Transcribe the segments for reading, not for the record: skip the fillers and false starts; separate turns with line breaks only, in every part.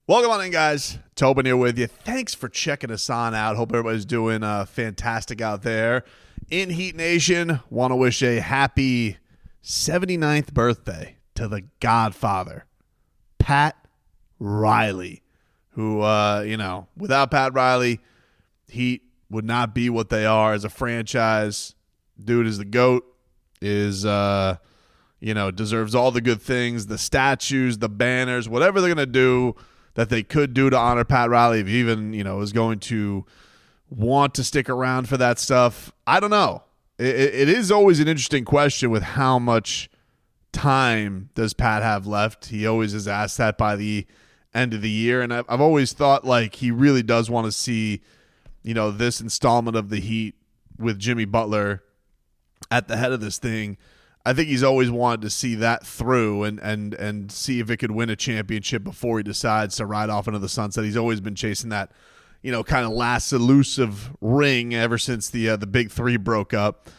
Welcome on in, guys. Tobin here with you. Thanks for checking us on out. Hope everybody's doing fantastic out there in Heat Nation. Want to wish a happy 79th birthday to the Godfather, Pat Riley, who, without Pat Riley, Heat would not be what they are as a franchise. Dude is the GOAT, deserves all the good things, the statues, the banners, whatever they're going to do that they could do to honor Pat Riley, if even, is going to want to stick around for that stuff. I don't know. It is always an interesting question with how much time does Pat have left. He always is asked that by the end of the year, and I've always thought like he really does want to see, this installment of the Heat with Jimmy Butler at the head of this thing. I think he's always wanted to see that through and see if it could win a championship before he decides to ride off into the sunset. He's always been chasing that, kind of last elusive ring ever since the big three broke up.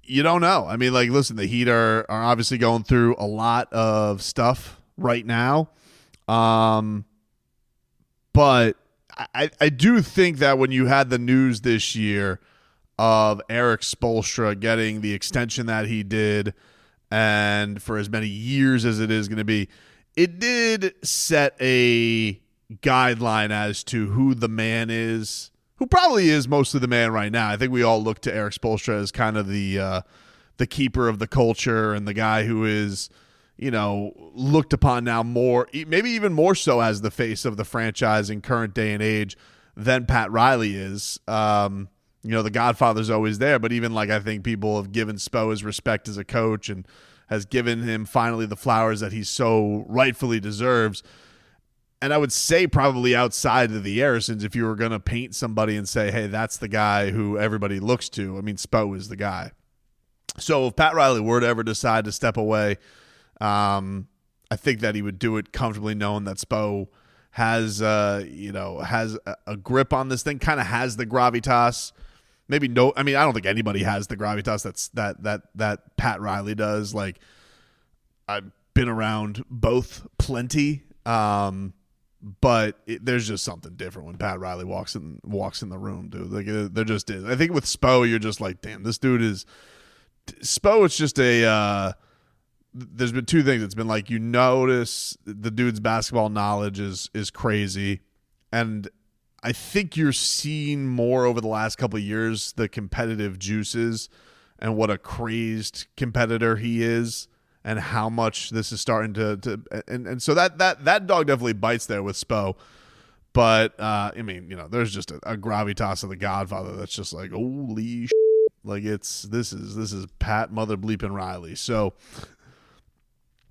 You don't know. I mean, listen, the Heat are obviously going through a lot of stuff right now. But I do think that when you had the news this year of Erik Spoelstra getting the extension that he did, and for as many years as it is going to be, it did set a guideline as to who the man is, who probably is mostly the man right now. I think we all look to Erik Spoelstra as kind of the keeper of the culture and the guy who is, looked upon now more, maybe even more so as the face of the franchise in current day and age than Pat Riley is. The Godfather's always there, but even I think people have given Spo his respect as a coach and has given him finally the flowers that he so rightfully deserves. And I would say probably outside of the Arisons, if you were going to paint somebody and say, hey, that's the guy who everybody looks to, I mean, Spo is the guy. So if Pat Riley were to ever decide to step away, I think that he would do it comfortably knowing that Spo has a grip on this thing, kind of has the gravitas. I don't think anybody has the gravitas that Pat Riley does. I've been around both plenty, but there's just something different when Pat Riley walks in the room, dude. There just is. I think with Spo, you're just like, damn, this dude is Spo. It's just there's been two things. It's been you notice the dude's basketball knowledge is crazy, and I think you're seeing more over the last couple of years the competitive juices and what a crazed competitor he is and how much this is starting to and so that dog definitely bites there with Spo. But there's just a gravitas of the Godfather that's just holy shit. This is Pat Mother Bleeping Riley. So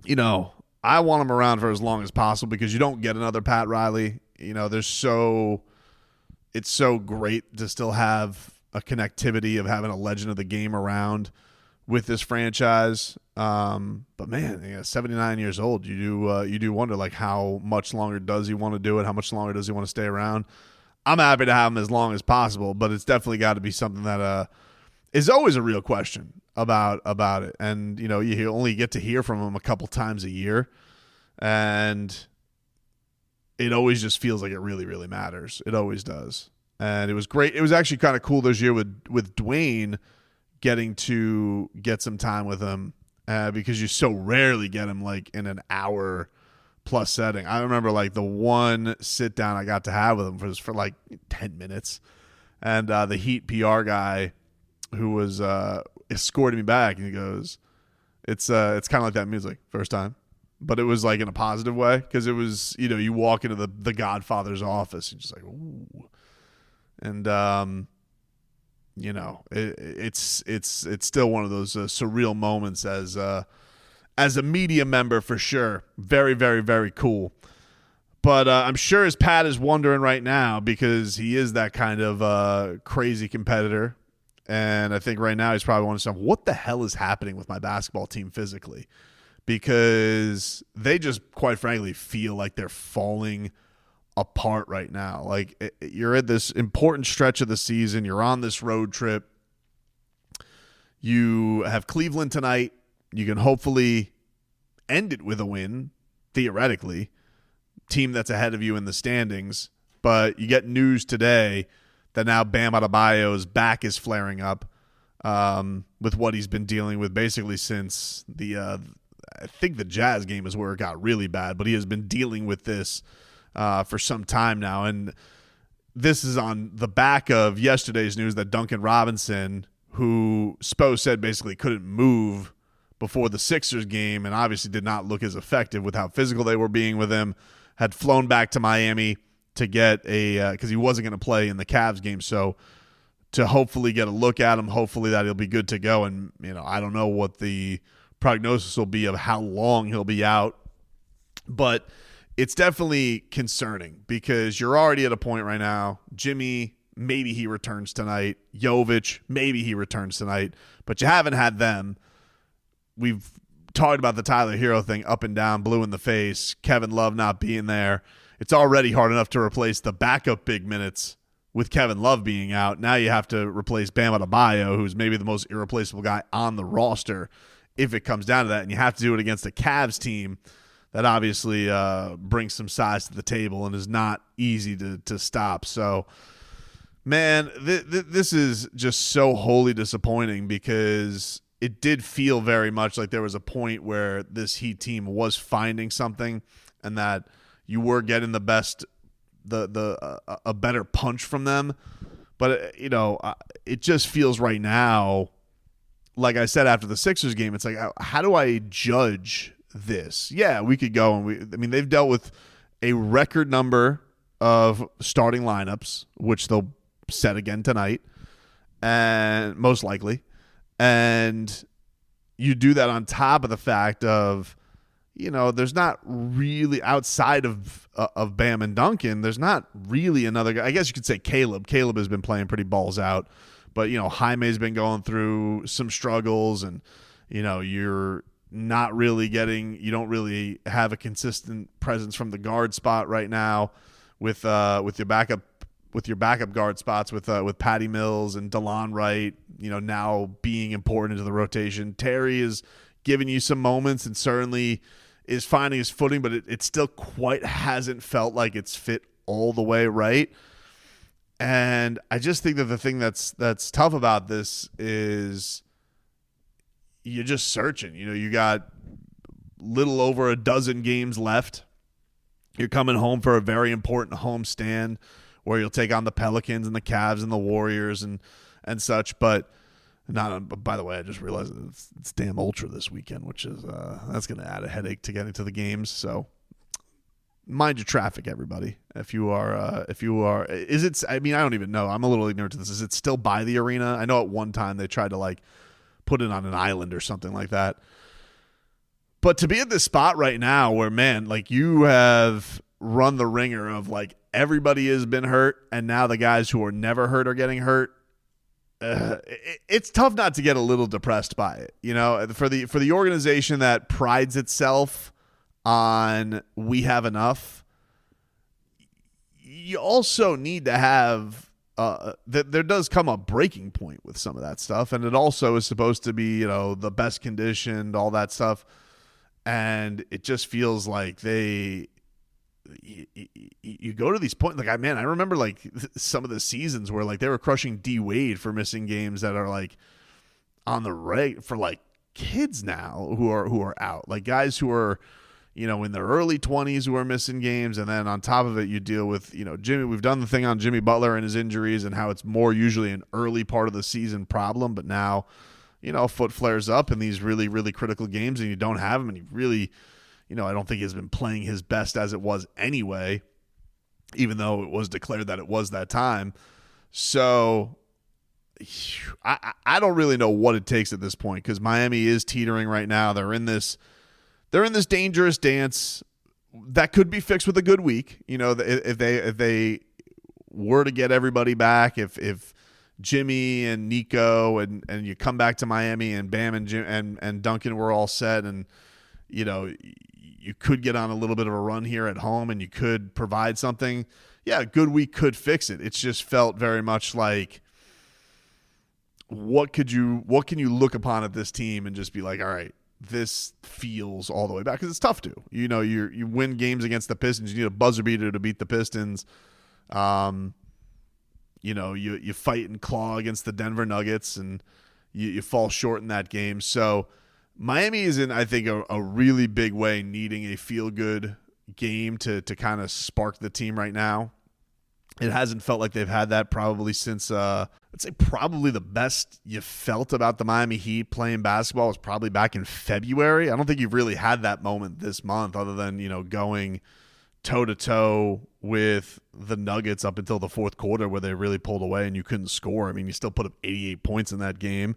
I want him around for as long as possible because you don't get another Pat Riley. It's so great to still have a connectivity of having a legend of the game around with this franchise. But man, 79 years old, you do wonder how much longer does he want to do it? How much longer does he want to stay around? I'm happy to have him as long as possible, but it's definitely got to be something that is always a real question about it. And you only get to hear from him a couple times a year, and it always just feels like it really, really matters. It always does. And it was great. It was actually kind of cool this year with Dwayne getting to get some time with him because you so rarely get him in an hour plus setting. I remember the one sit down I got to have with him was for 10 minutes. And the Heat PR guy who was escorting me back, and he goes, it's kind of like that music, first time. But it was in a positive way because it was, you walk into the Godfather's office and just ooh. And, it's still one of those surreal moments as a media member for sure. Very, very, very cool. But I'm sure as Pat is wondering right now because he is that kind of crazy competitor. And I think right now he's probably wondering, what the hell is happening with my basketball team physically? Because they just, quite frankly, feel like they're falling apart right now. You're at this important stretch of the season. You're on this road trip. You have Cleveland tonight. You can hopefully end it with a win, theoretically. team that's ahead of you in the standings. But you get news today that now Bam Adebayo's back is flaring up with what he's been dealing with basically since I think the Jazz game is where it got really bad, but he has been dealing with this for some time now. And this is on the back of yesterday's news that Duncan Robinson, who Spo said basically couldn't move before the Sixers game and obviously did not look as effective with how physical they were being with him, had flown back to Miami to get because he wasn't going to play in the Cavs game. So to hopefully get a look at him, hopefully that he'll be good to go. And, I don't know what the prognosis will be of how long he'll be out, but it's definitely concerning because you're already at a point right now. Jimmy, maybe he returns tonight. Jovic, maybe he returns tonight, but you haven't had them. We've talked about the Tyler Hero thing up and down, blue in the face, Kevin Love not being there. It's already hard enough to replace the backup big minutes with Kevin Love being out. Now you have to replace Bam Adebayo, who's maybe the most irreplaceable guy on the roster if it comes down to that. And you have to do it against a Cavs team that obviously brings some size to the table and is not easy to stop. So, man, this is just so wholly disappointing because it did feel very much like there was a point where this Heat team was finding something and that you were getting the best, a better punch from them. But, it just feels right now, like I said after the Sixers game, it's like, how do I judge this? Yeah, we could go and they've dealt with a record number of starting lineups, which they'll set again tonight, and most likely. And you do that on top of the fact of, there's not really outside of Bam and Duncan, there's not really another guy. I guess you could say Caleb. Caleb has been playing pretty balls out, but Jaime's been going through some struggles, and you're not really you don't really have a consistent presence from the guard spot right now with your backup guard spots with Patty Mills and DeLon Wright, now being important into the rotation. Terry is giving you some moments and certainly is finding his footing, but it still quite hasn't felt like it's fit all the way right. And I just think that the thing that's tough about this is you're just searching. You got little over a dozen games left. You're coming home for a very important home stand where you'll take on the Pelicans and the Cavs and the Warriors and such. But by the way, I just realized it's damn Ultra this weekend, which is that's going to add a headache to getting to the games. So mind your traffic, everybody. If you are, is it? I don't even know. I'm a little ignorant to this. Is it still by the arena? I know at one time they tried to put it on an island or something like that. But to be at this spot right now where, man, you have run the ringer of everybody has been hurt, and now the guys who are never hurt are getting hurt. It's tough not to get a little depressed by it. For the organization that prides itself on we have enough, you also need to have there does come a breaking point with some of that stuff, and it also is supposed to be the best conditioned, all that stuff, and it just feels like you go to these points I remember some of the seasons where they were crushing D Wade for missing games that are on the reg for kids now who are out, guys who are in their early 20s who are missing games. And then on top of it, you deal with Jimmy. We've done the thing on Jimmy Butler and his injuries and how it's more usually an early part of the season problem, but now foot flares up in these really, really critical games and you don't have him, and you really I don't think he's been playing his best as it was anyway, even though it was declared that it was that time. So I don't really know what it takes at this point because Miami is teetering right now. They're in this dangerous dance that could be fixed with a good week. If they were to get everybody back, if Jimmy and Nico and you come back to Miami and Bam and Jim and Duncan were all set, and you could get on a little bit of a run here at home and you could provide something. Yeah, a good week could fix it. It's just felt very much like what can you look upon at this team and just be like, all right, this feels all the way back, because it's tough to. You win games against the Pistons. You need a buzzer beater to beat the Pistons. You fight and claw against the Denver Nuggets, and you fall short in that game. So Miami is in, I think, a really big way needing a feel-good game to kind of spark the team right now. It hasn't felt like they've had that probably since, I'd say probably the best you felt about the Miami Heat playing basketball was probably back in February. I don't think you've really had that moment this month, other than, going toe-to-toe with the Nuggets up until the fourth quarter, where they really pulled away and you couldn't score. I mean, you still put up 88 points in that game.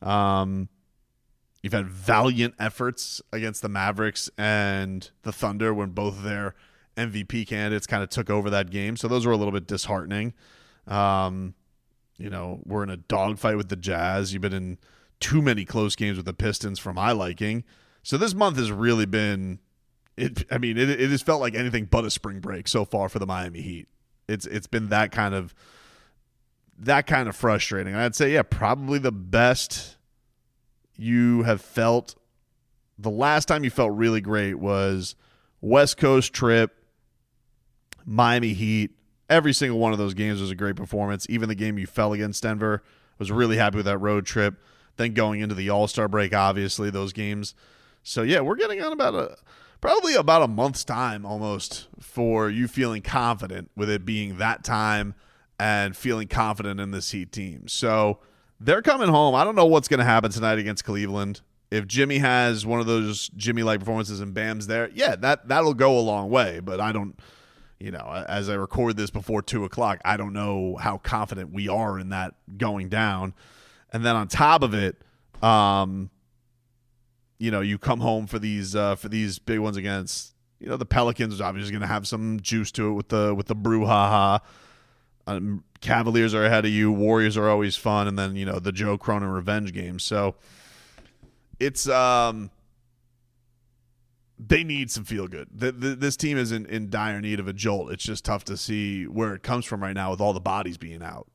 You've had valiant efforts against the Mavericks and the Thunder when both of their MVP candidates kind of took over that game. So those were a little bit disheartening. We're in a dogfight with the Jazz. You've been in too many close games with the Pistons for my liking. So this month has really been it has felt like anything but a spring break so far for the Miami Heat. It's been that kind of frustrating. I'd say, probably the best you have felt. The last time you felt really great was West Coast trip, Miami Heat. Every single one of those games was a great performance. Even the game you fell against Denver, was really happy with that road trip. Then going into the All-Star break, obviously, those games. So, we're getting on probably about a month's time almost for you feeling confident with it being that time and feeling confident in this Heat team. So they're coming home. I don't know what's going to happen tonight against Cleveland. If Jimmy has one of those Jimmy-like performances and Bam's there, that'll go a long way. But I don't, as I record this before 2 o'clock, I don't know how confident we are in that going down. And then on top of it, you come home for these big ones against, the Pelicans, are obviously going to have some juice to it with the brouhaha. Cavaliers are ahead of you. Warriors are always fun. And then, the Joe Cronin revenge game. So it's they need some feel good. This team is in dire need of a jolt. It's just tough to see where it comes from right now with all the bodies being out.